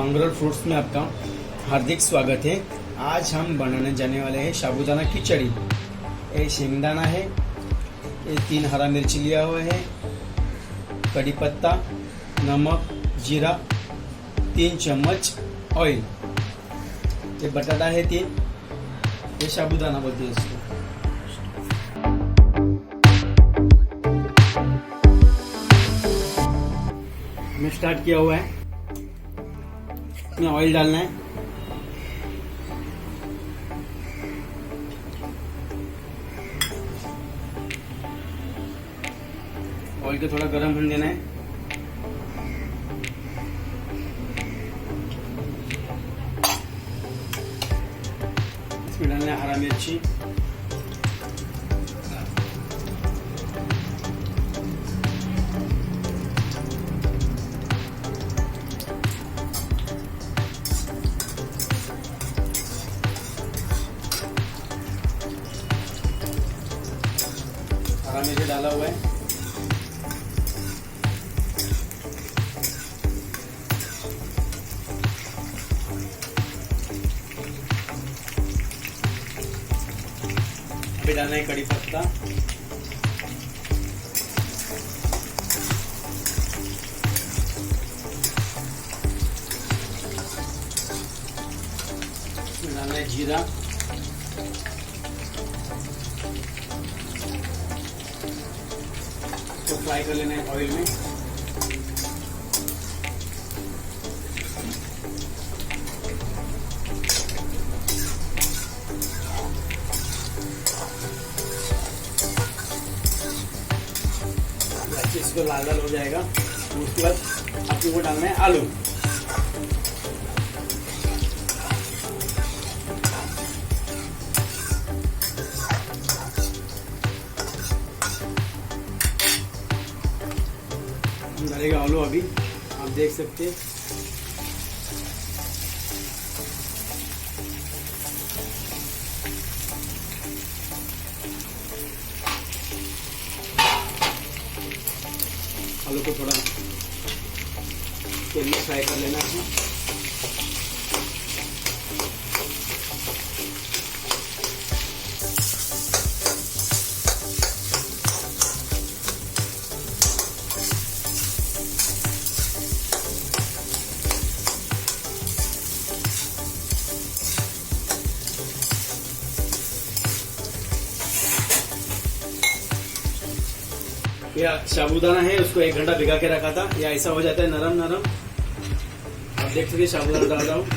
Mangrol fruits में आपका हार्दिक स्वागत है। आज हम बनाने जाने वाले हैं साबूदाना खिचड़ी। ये शेंगदाना है, ये 3 हरा मिर्च लिया हुआ है, कड़ी पत्ता, नमक, जीरा, 3 चम्मच ऑयल, ये बटाटा है 3, ये साबूदाना बोलते हैं इसको। मैं स्टार्ट किया हुआ है, इसमें ऑयल डालना है। ऑयल को थोड़ा गर्म होने देना है। इसमें डालना है हरा मिर्ची, हरा मिर्च डाला हुआ है। अभी डालना है कड़ी पत्ता, डालना है जीरा, तो फ्राई कर लेना है ऑयल में। इसको लाल लाल हो जाएगा, उसके बाद आपको वो डालना है आलू। डालेगा आलू, अभी आप देख सकते हैं। आलू को थोड़ा तेल में फ्राई कर लेना है। या साबूदाना है, उसको 1 घंटा भिगा के रखा था, या ऐसा हो जाता है नरम नरम। आप देख सकते साबूदाना डाल रहा हूँ।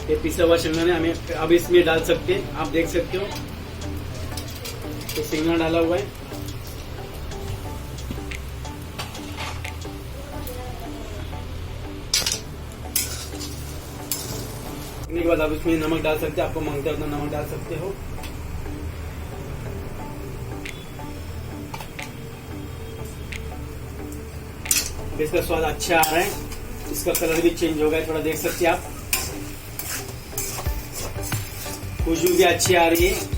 ये पिसा हुआ शेंगदाना हमें अब इसमें डाल सकते हैं। आप देख सकते हो तो शेंगदाना डाला हुआ है। के बाद आप इसमें नमक डाल सकते हैं, आपको मांगते उतना नमक डाल सकते हो। अब इसका स्वाद अच्छा आ रहा है, इसका कलर भी चेंज हो गया, थोड़ा देख सकते हैं आप। खुशबू भी अच्छी आ रही है।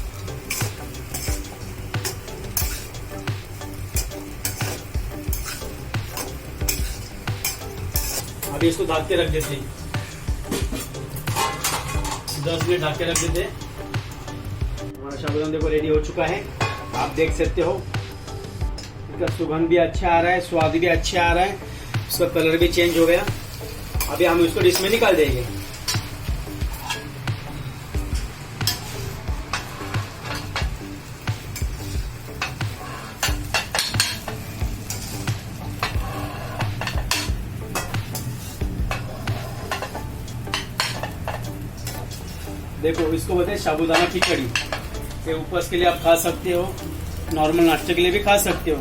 अभी इसको ढक के रख देते, 10 मिनट ढक के रख देते। हमारा साबूदाना देखो रेडी हो चुका है, आप देख सकते हो। इसका सुगंध भी अच्छा आ रहा है, स्वाद भी अच्छा आ रहा है, इसका कलर भी चेंज हो गया। अभी हम इसको डिश में निकाल देंगे। देखो, इसको बोलते हैं साबूदाना खिचड़ी। ये उपवास के लिए आप खा सकते हो, नॉर्मल नाश्ते के लिए भी खा सकते हो।